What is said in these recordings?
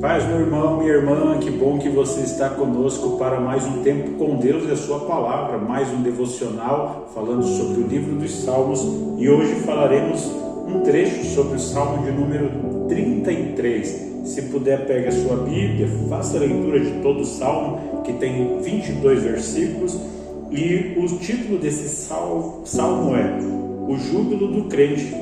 Paz, meu irmão, minha irmã, que bom que você está conosco para mais um tempo com Deus e a sua palavra, mais um devocional falando sobre o livro dos Salmos, e hoje falaremos um trecho sobre o Salmo de número 33. Se puder, pegue a sua Bíblia, faça a leitura de todo o Salmo, que tem 22 versículos, e o título desse salmo é O Júbilo do Crente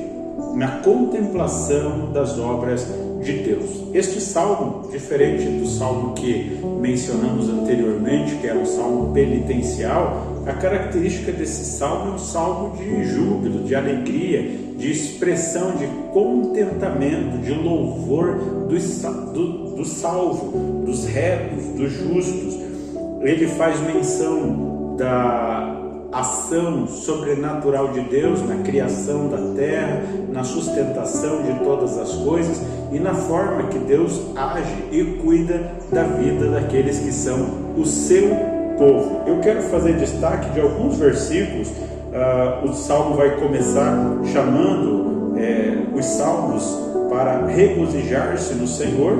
na Contemplação das Obras de Deus. Este salmo, diferente do salmo que mencionamos anteriormente, que era um salmo penitencial, a característica desse salmo é um salmo de júbilo, de alegria, de expressão de contentamento, de louvor do salvo, dos retos, dos justos. Ele faz menção da ação sobrenatural de Deus na criação da terra, na sustentação de todas as coisas e na forma que Deus age e cuida da vida daqueles que são o seu povo. Eu quero fazer destaque de alguns versículos. O salmo vai começar chamando os salmos para regozijar-se no Senhor,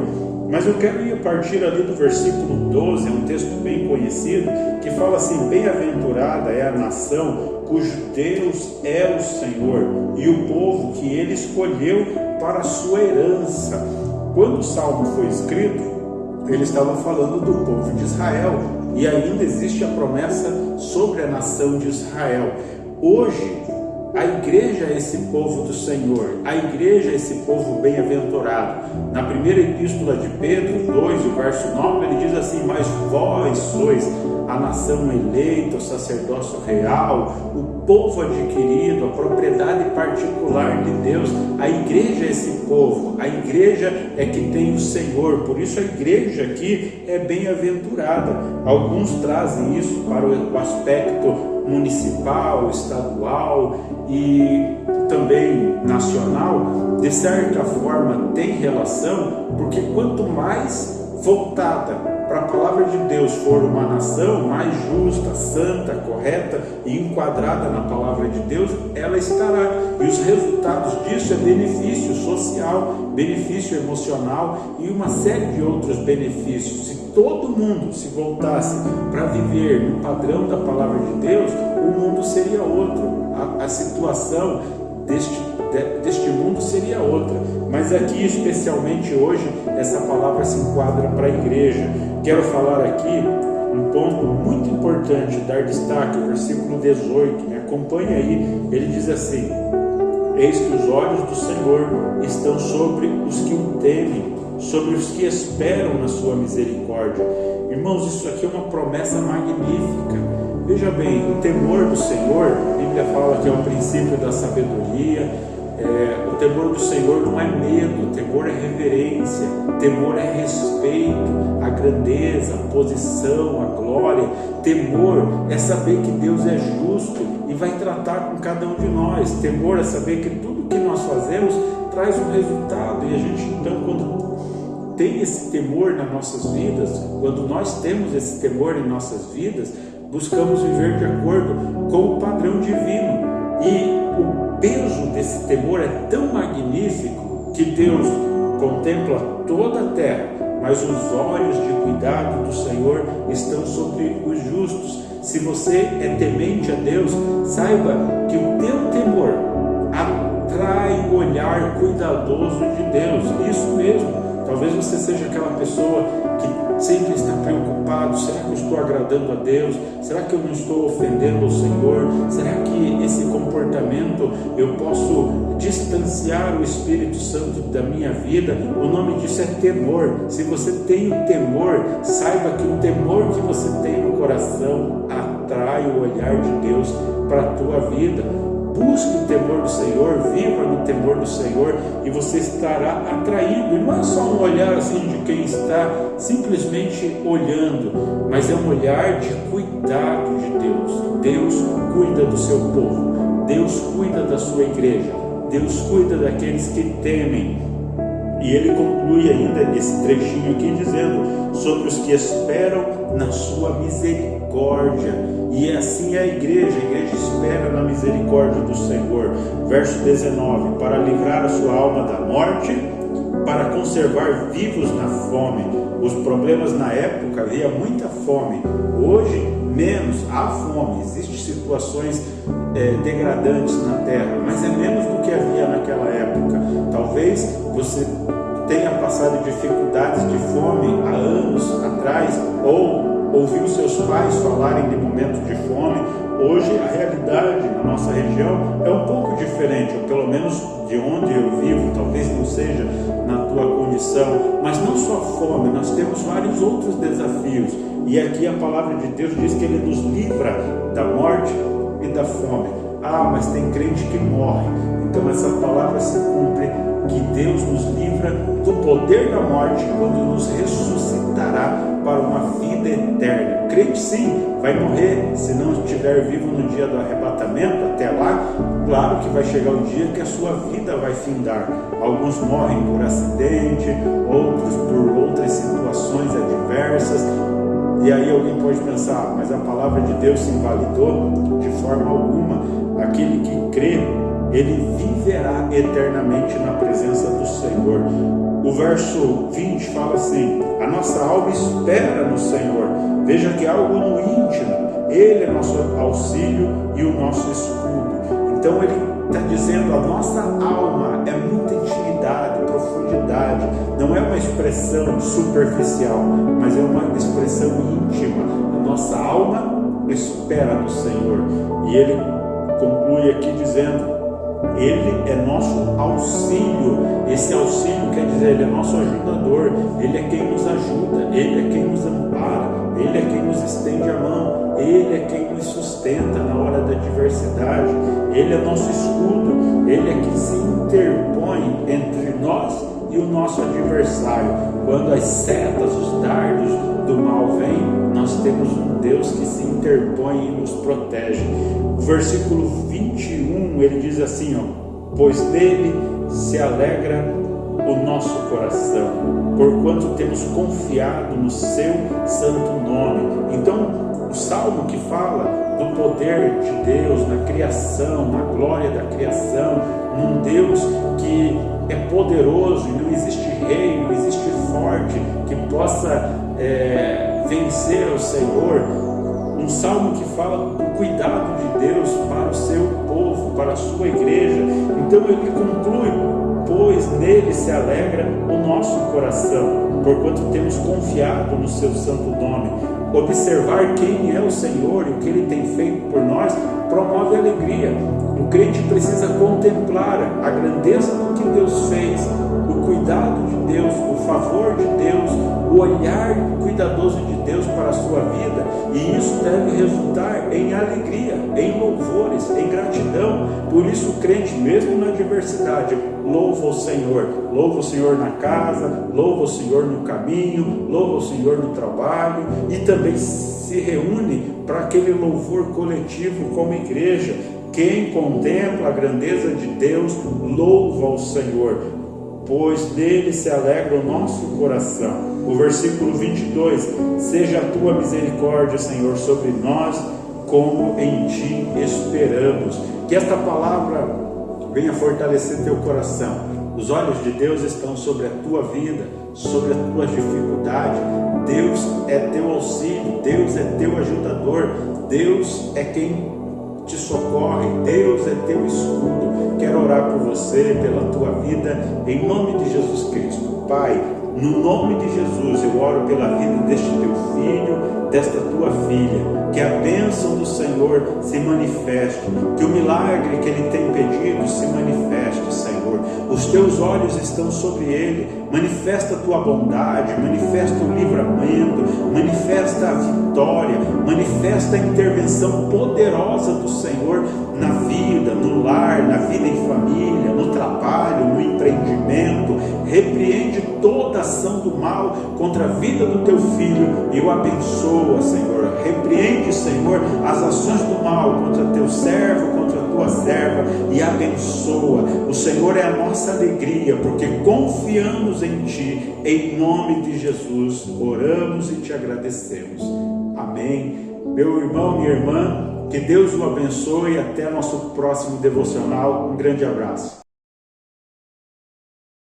mas eu quero ir a partir ali do versículo 12, é um texto bem conhecido, que fala assim: bem-aventurada é a nação cujo Deus é o Senhor e o povo que ele escolheu para a sua herança. Quando o salmo foi escrito, ele estava falando do povo de Israel, e ainda existe a promessa sobre a nação de Israel. Hoje, a igreja é esse povo do Senhor, a igreja é esse povo bem-aventurado. Na primeira epístola de Pedro 2, o verso 9, ele diz assim: mas vós sois a nação eleita, o sacerdócio real, o povo adquirido, a propriedade particular de Deus. A igreja é esse povo, a igreja é que tem o Senhor, por isso a igreja aqui é bem-aventurada. Alguns trazem isso para o aspecto municipal, estadual e também nacional. De certa forma tem relação, porque quanto mais voltada para a palavra de Deus for uma nação, mais justa, santa, correta e enquadrada na palavra de Deus ela estará, e os resultados disso é benefício social, benefício emocional e uma série de outros benefícios. Se todo mundo se voltasse para viver no padrão da palavra de Deus, o mundo seria outro, a situação deste mundo seria outra. Mas aqui, especialmente hoje, essa palavra se enquadra para a igreja. Quero falar aqui um ponto muito importante, dar destaque, o versículo 18, me acompanha aí. Ele diz assim: eis que os olhos do Senhor estão sobre os que o temem, sobre os que esperam na sua misericórdia. Irmãos, isso aqui é uma promessa magnífica. Veja bem, o temor do Senhor, a Bíblia fala que é o princípio da sabedoria. O temor do Senhor não é medo, o temor é reverência, temor é respeito, a grandeza, a posição, a glória. Temor é saber que Deus é justo e vai tratar com cada um de nós. Temor é saber que tudo que nós fazemos traz um resultado, e a gente então, quando tem esse temor nas nossas vidas, quando nós temos esse temor em nossas vidas, buscamos viver de acordo com o padrão divino. E o peso desse temor é tão magnífico que Deus contempla toda a terra, mas os olhos de cuidado do Senhor estão sobre os justos. Se você é temente a Deus, saiba que o teu temor atrai o olhar cuidadoso de Deus. Isso mesmo. Talvez você seja aquela pessoa que sempre está preocupado: será que eu estou agradando a Deus? Será que eu não estou ofendendo o Senhor? Será que esse comportamento eu posso distanciar o Espírito Santo da minha vida? O nome disso é temor. Se você tem o temor, saiba que o temor que você tem no coração atrai o olhar de Deus para a tua vida. Busque o temor do Senhor, viva no temor do Senhor, e você estará atraindo. E não é só um olhar assim de quem está simplesmente olhando, mas é um olhar de cuidado de Deus. Deus cuida do seu povo, Deus cuida da sua igreja, Deus cuida daqueles que temem. E ele conclui ainda esse trechinho aqui dizendo: sobre os que esperam na sua misericórdia. E assim é a igreja espera na misericórdia do Senhor. Verso 19: para livrar a sua alma da morte para conservar vivos na fome. Os problemas na época, havia muita fome. Hoje, menos. Há fome. Existem situações degradantes na terra, mas é menos do que havia naquela época. Talvez você tenha passado dificuldades de fome há anos atrás, ou ouviu seus pais falarem de momentos de fome. Hoje a realidade na nossa região é um pouco diferente, ou pelo menos de onde eu vivo, talvez não seja na tua condição, mas não só fome, nós temos vários outros desafios. E aqui a palavra de Deus diz que Ele nos livra da morte e da fome. Ah, mas tem crente que morre. Então essa palavra se cumpre, que Deus nos livra do poder da morte quando nos ressuscitará para uma vida eterna. O crente sim vai morrer se não estiver vivo no dia do arrebatamento. Até lá, claro que vai chegar o dia que a sua vida vai findar. Alguns morrem por acidente, outros por outras situações adversas. E aí alguém pode pensar, mas a palavra de Deus se invalidou? De forma alguma. Aquele que crê, ele viverá eternamente na presença do Senhor. O verso 20 fala assim: a nossa alma espera no Senhor. Veja que é algo no íntimo. Ele é nosso auxílio e o nosso escudo. Então ele está dizendo, a nossa alma é muita intimidade, profundidade. Não é uma expressão superficial, mas é uma expressão íntima. A nossa alma espera no Senhor. E ele conclui aqui dizendo, Ele é nosso auxílio. Esse auxílio quer dizer, Ele é nosso ajudador. Ele é quem nos ajuda, Ele é quem nos ampara, Ele é quem nos estende a mão, Ele é quem nos sustenta na hora da adversidade. Ele é nosso escudo, Ele é quem se interpõe entre nós e o nosso adversário. Quando as setas, os dardos do mal vêm, nós temos um Deus que se interpõe e nos protege. O versículo 21, ele diz assim, pois nele se alegra o nosso coração, porquanto temos confiado no seu santo nome. Então, o salmo que fala do poder de Deus na criação, na glória da criação, num Deus que é poderoso e não existe rei, não existe forte que possa vencer o Senhor. Um salmo que fala do cuidado de Deus para o seu povo, para a sua igreja. Então ele conclui, pois nele se alegra o nosso coração, porquanto temos confiado no seu santo nome. Observar quem é o Senhor e o que Ele tem feito por nós promove alegria. O crente precisa contemplar a grandeza do que Deus fez, o cuidado de Deus, o favor de Deus, o olhar cuidadoso de Deus para a sua vida, e isso deve resultar em alegria, em louvores, em gratidão. Por isso o crente, mesmo na adversidade, louva o Senhor na casa, louva o Senhor no caminho, louva o Senhor no trabalho, e também se reúne para aquele louvor coletivo como igreja. Quem contempla a grandeza de Deus, louva o Senhor, pois nele se alegra o nosso coração. O versículo 22, seja a tua misericórdia, Senhor, sobre nós, como em ti esperamos. Que esta palavra venha fortalecer teu coração. Os olhos de Deus estão sobre a tua vida, sobre a tua dificuldade. Deus é teu auxílio, Deus é teu ajudador, Deus é quem te socorre, Deus é teu escudo. Quero orar por você, pela tua vida, em nome de Jesus Cristo. Pai, no nome de Jesus, eu oro pela vida deste teu filho, desta tua filha. Que a bênção do Senhor se manifeste, que o milagre que Ele tem pedido se manifeste, Senhor. Os teus olhos estão sobre ele. Manifesta a tua bondade, manifesta o livramento, manifesta a vitória, manifesta a intervenção poderosa do Senhor na vida, no lar, na vida em família, no trabalho, no empreendimento. Repreende toda ação do mal contra a vida do teu filho e o abençoa, Senhor. Repreende, Senhor, as ações do mal contra teu servo, contra a tua serva, e abençoa. O Senhor é a nossa alegria, porque confiamos em Ti. Em nome de Jesus, oramos e Te agradecemos. Amém. Meu irmão, minha irmã, que Deus o abençoe. Até nosso próximo devocional. Um grande abraço.